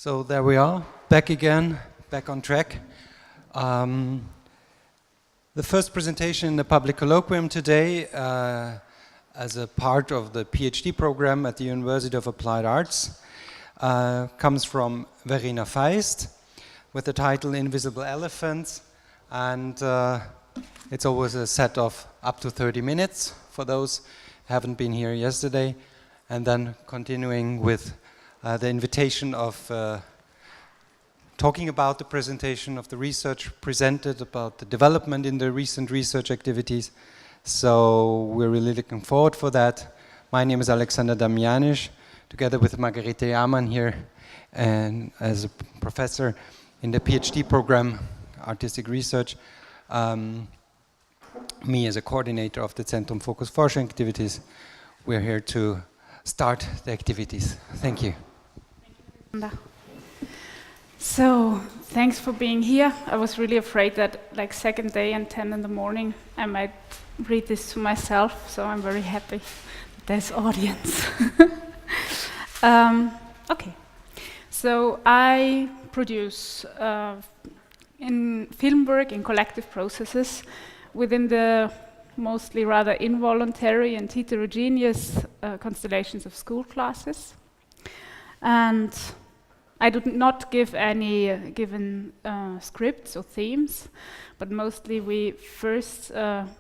So there we are, back again, back on track. The first presentation in the public colloquium today as a part of the PhD program at the University of Applied Arts comes from Verena Faißt with the title Invisible Elephants, and it's always a set of up to 30 minutes for those who haven't been here yesterday, and then continuing with the invitation of talking about the presentation of the research presented, about the development in the recent research activities. So we're really looking forward for that. My name is Alexander Damjanic, together with Margarete Jamann here, and as a professor in the PhD program, Artistic Research. Me as a coordinator of the Zentrum Fokus Forschung activities. We're here to start the activities. Thank you. So, thanks for being here. I was really afraid that like second day and 10 in the morning I might read this to myself, so I'm very happy that there's audience. Okay, so I produce in film work in collective processes within the mostly rather involuntary and heterogeneous constellations of school classes. And I do not give any given scripts or themes, but mostly we first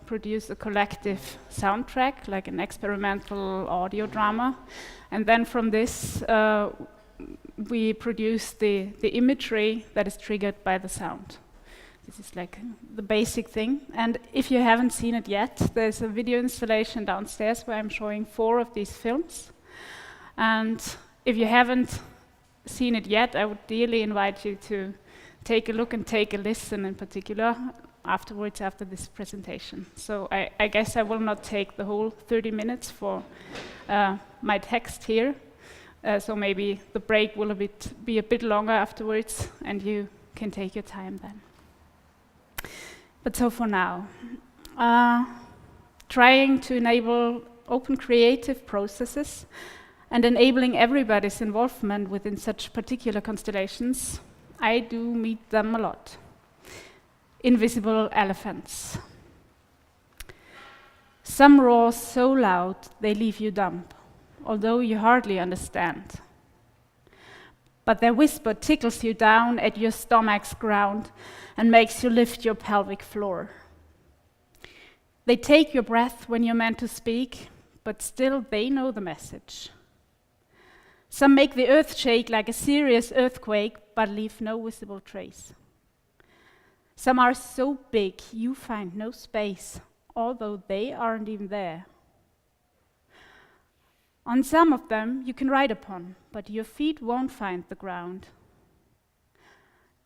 produce a collective soundtrack, like an experimental audio drama, and then from this we produce the imagery that is triggered by the sound. This is like the basic thing, and if you haven't seen it yet, there's a video installation downstairs where I'm showing 4 of these films, and if you haven't seen it yet, I would dearly invite you to take a look and take a listen in particular afterwards, after this presentation. So I guess I will not take the whole 30 minutes for my text here, so maybe the break will be a bit longer afterwards, and you can take your time then. But so for now, trying to enable open creative processes and enabling everybody's involvement within such particular constellations, I do meet them a lot. Invisible elephants. Some roar so loud they leave you dumb, although you hardly understand. But their whisper tickles you down at your stomach's ground and makes you lift your pelvic floor. They take your breath when you're meant to speak, but still they know the message. Some make the earth shake like a serious earthquake, but leave no visible trace. Some are so big you find no space, although they aren't even there. On some of them you can ride upon, but your feet won't find the ground.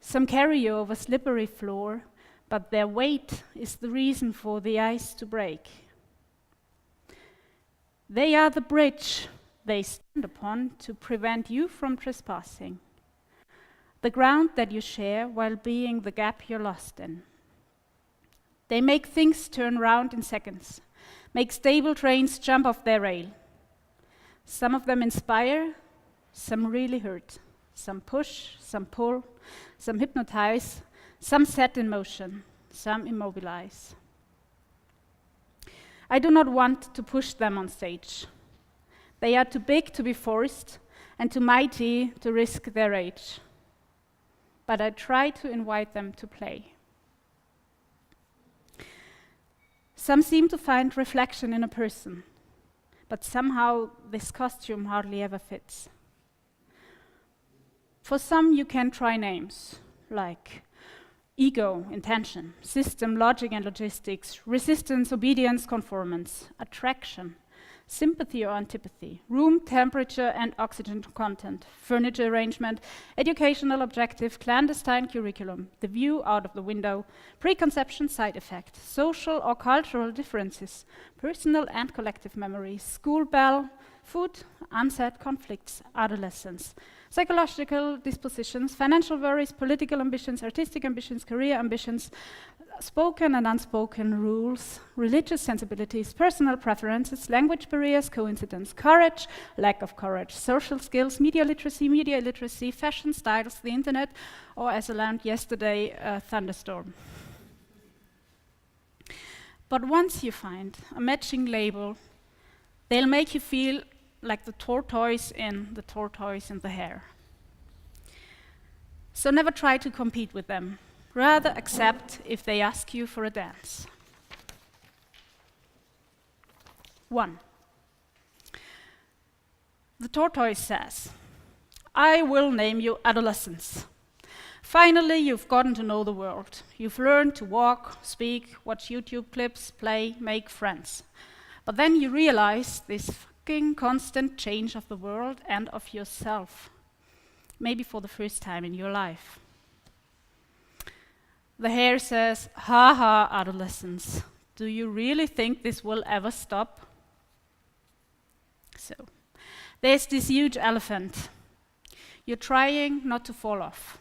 Some carry you over slippery floor, but their weight is the reason for the ice to break. They are the bridge they stand upon to prevent you from trespassing, the ground that you share while being the gap you're lost in. They make things turn round in seconds, make stable trains jump off their rail. Some of them inspire, some really hurt, some push, some pull, some hypnotize, some set in motion, some immobilize. I do not want to push them on stage. They are too big to be forced and too mighty to risk their age. But I try to invite them to play. Some seem to find reflection in a person, but somehow this costume hardly ever fits. For some you can try names, like ego, intention, system, logic and logistics, resistance, obedience, conformance, attraction, sympathy or antipathy, room temperature and oxygen content, furniture arrangement, educational objective, clandestine curriculum, the view out of the window, preconception side effect, social or cultural differences, personal and collective memories, school bell, food, unsaid conflicts, adolescence, psychological dispositions, financial worries, political ambitions, artistic ambitions, career ambitions, spoken and unspoken rules, religious sensibilities, personal preferences, language barriers, coincidence, courage, lack of courage, social skills, media illiteracy, fashion styles, the internet, or as I learned yesterday, a thunderstorm. But once you find a matching label, they'll make you feel like the tortoise in the hare. So never try to compete with them. Rather accept if they ask you for a dance. 1. The tortoise says, I will name you adolescence. Finally, you've gotten to know the world. You've learned to walk, speak, watch YouTube clips, play, make friends. But then you realize this fucking constant change of the world and of yourself. Maybe for the first time in your life. The hare says, ha ha, adolescence. Do you really think this will ever stop? So, there's this huge elephant. You're trying not to fall off.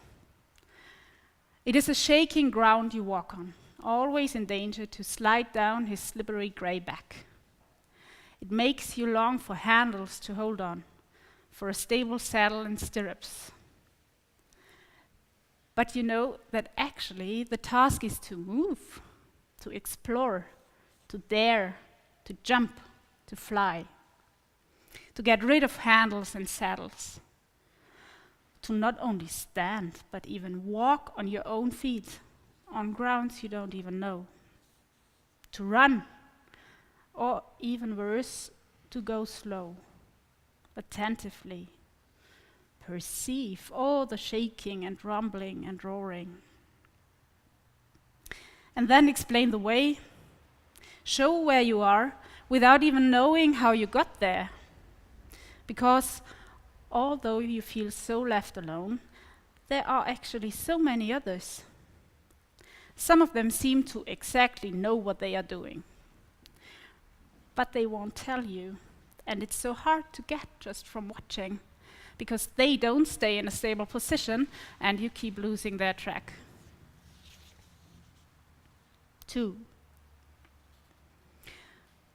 It is a shaking ground you walk on, always in danger to slide down his slippery grey back. It makes you long for handles to hold on, for a stable saddle and stirrups. But you know that actually the task is to move, to explore, to dare, to jump, to fly, to get rid of handles and saddles, to not only stand, but even walk on your own feet, on grounds you don't even know, to run, or even worse, to go slow, attentively, perceive all the shaking and rumbling and roaring. And then explain the way, show where you are without even knowing how you got there. Because although you feel so left alone, there are actually so many others. Some of them seem to exactly know what they are doing. But they won't tell you, and it's so hard to get just from watching, because they don't stay in a stable position and you keep losing their track. 2.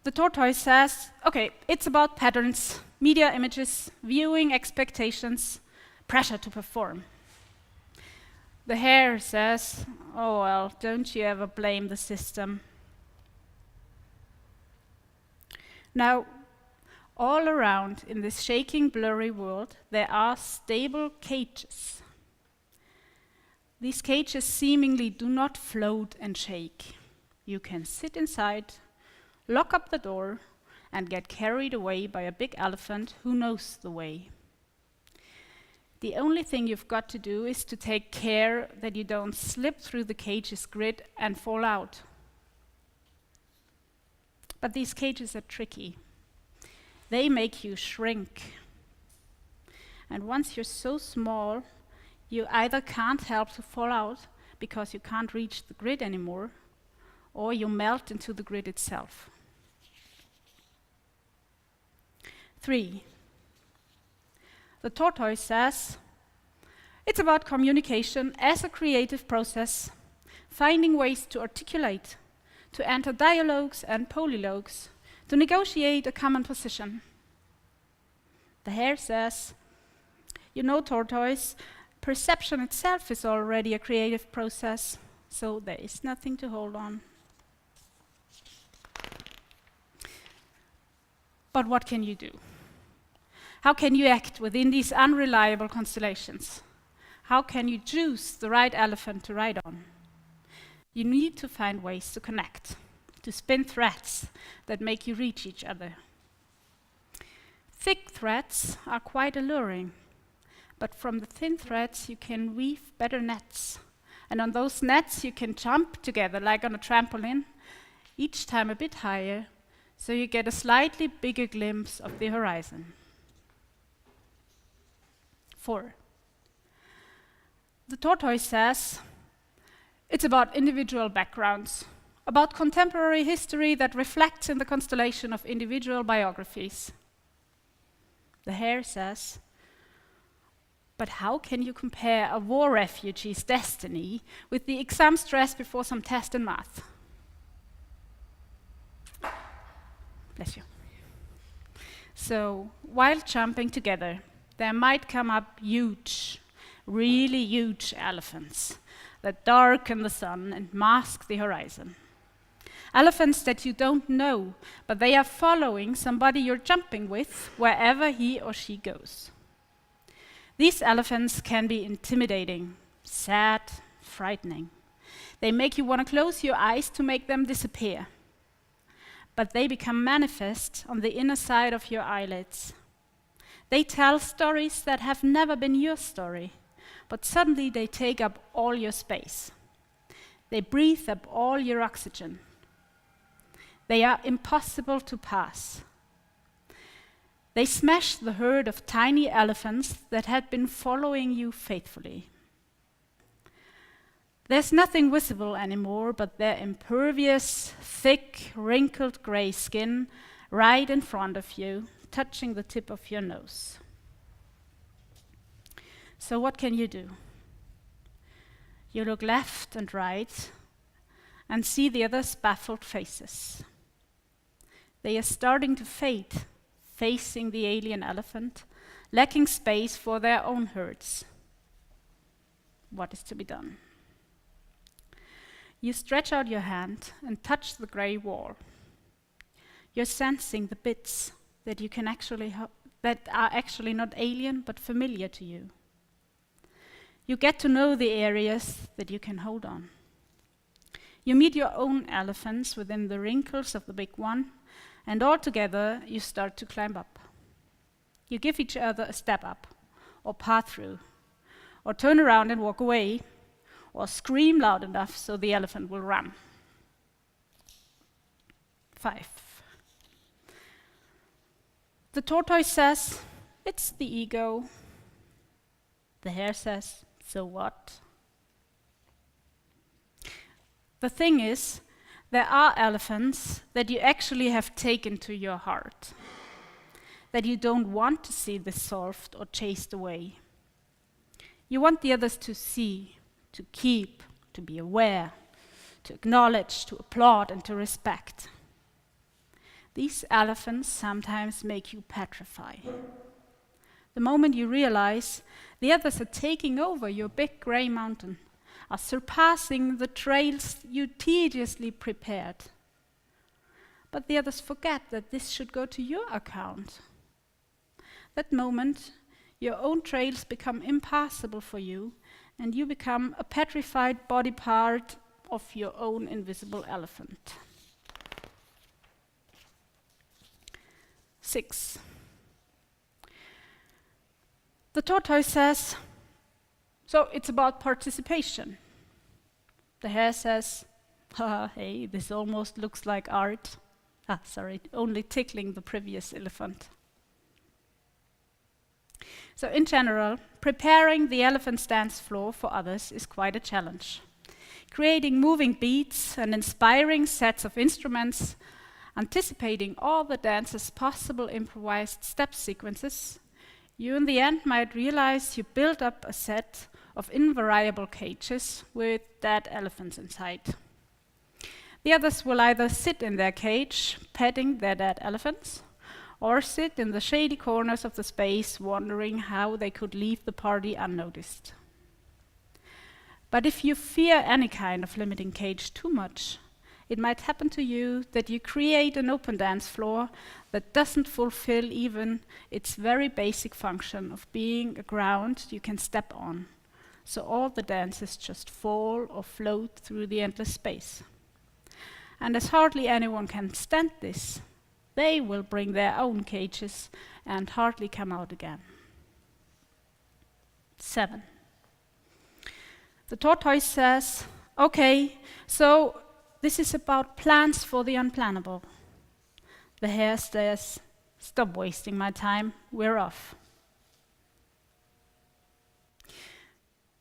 The tortoise says, okay, it's about patterns, media images, viewing expectations, pressure to perform. The hare says, oh well, don't you ever blame the system. Now, all around in this shaking, blurry world, there are stable cages. These cages seemingly do not float and shake. You can sit inside, lock up the door, and get carried away by a big elephant who knows the way. The only thing you've got to do is to take care that you don't slip through the cage's grid and fall out. But these cages are tricky. They make you shrink. And once you're so small, you either can't help to fall out because you can't reach the grid anymore, or you melt into the grid itself. 3. The tortoise says, it's about communication as a creative process, finding ways to articulate, to enter dialogues and polylogues, to negotiate a common position. The hare says, you know, tortoise, perception itself is already a creative process, so there is nothing to hold on. But what can you do? How can you act within these unreliable constellations? How can you choose the right elephant to ride on? You need to find ways to connect, to spin threads that make you reach each other. Thick threads are quite alluring, but from the thin threads you can weave better nets. And on those nets you can jump together like on a trampoline, each time a bit higher, so you get a slightly bigger glimpse of the horizon. 4. The tortoise says, it's about individual backgrounds, about contemporary history that reflects in the constellation of individual biographies. The hare says, But how can you compare a war refugee's destiny with the exam stress before some test in math? Bless you. So, while jumping together, there might come up huge, really huge elephants that darken the sun and mask the horizon. Elephants that you don't know, but they are following somebody you're jumping with wherever he or she goes. These elephants can be intimidating, sad, frightening. They make you want to close your eyes to make them disappear. But they become manifest on the inner side of your eyelids. They tell stories that have never been your story, but suddenly they take up all your space. They breathe up all your oxygen. They are impossible to pass. They smash the herd of tiny elephants that had been following you faithfully. There's nothing visible anymore but their impervious, thick, wrinkled gray skin right in front of you, touching the tip of your nose. So what can you do? You look left and right and see the others' baffled faces. They are starting to fade, facing the alien elephant, lacking space for their own herds. What is to be done? You stretch out your hand and touch the gray wall. You're sensing the bits that you can that are actually not alien but familiar to you. You get to know the areas that you can hold on. You meet your own elephants within the wrinkles of the big one, and all together you start to climb up. You give each other a step up, or path through, or turn around and walk away, or scream loud enough so the elephant will run. 5. The tortoise says, "It's the ego." The hare says, "So what?" The thing is, there are elephants that you actually have taken to your heart, that you don't want to see dissolved or chased away. You want the others to see, to keep, to be aware, to acknowledge, to applaud, and to respect. These elephants sometimes make you petrify. The moment you realize the others are taking over your big gray mountain, are surpassing the trails you tediously prepared. But the others forget that this should go to your account. That moment, your own trails become impassable for you, and you become a petrified body part of your own invisible elephant. 6. The tortoise says, "So it's about participation." The hare says, "Hey, this almost looks like art." Only tickling the previous elephant. So in general, preparing the elephant's dance floor for others is quite a challenge. Creating moving beats and inspiring sets of instruments, anticipating all the dancer's possible improvised step sequences, you in the end might realize you built up a set of invariable cages with dead elephants inside. The others will either sit in their cage, petting their dead elephants, or sit in the shady corners of the space, wondering how they could leave the party unnoticed. But if you fear any kind of limiting cage too much, it might happen to you that you create an open dance floor that doesn't fulfill even its very basic function of being a ground you can step on, so all the dances just fall or float through the endless space. And as hardly anyone can stand this, they will bring their own cages and hardly come out again. 7. The tortoise says, "Okay, so this is about plans for the unplannable." The hare says, "Stop wasting my time, we're off."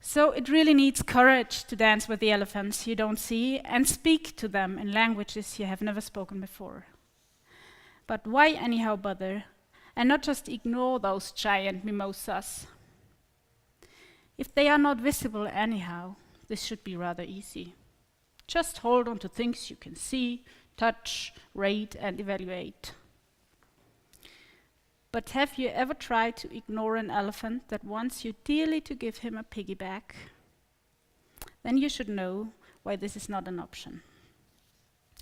So it really needs courage to dance with the elephants you don't see and speak to them in languages you have never spoken before. But why anyhow bother, and not just ignore those giant mimosas? If they are not visible anyhow, this should be rather easy. Just hold on to things you can see, touch, rate, and evaluate. But have you ever tried to ignore an elephant that wants you dearly to give him a piggyback? Then you should know why this is not an option.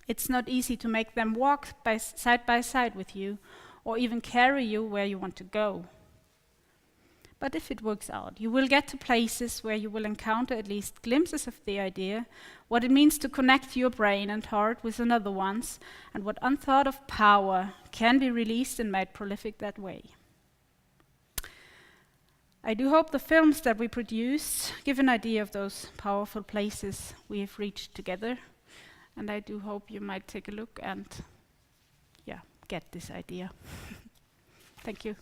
It's not easy to make them walk side by side with you, or even carry you where you want to go. But if it works out, you will get to places where you will encounter at least glimpses of the idea, what it means to connect your brain and heart with another one's, and what unthought of power can be released and made prolific that way. I do hope the films that we produce give an idea of those powerful places we have reached together, and I do hope you might take a look and, get this idea. Thank you.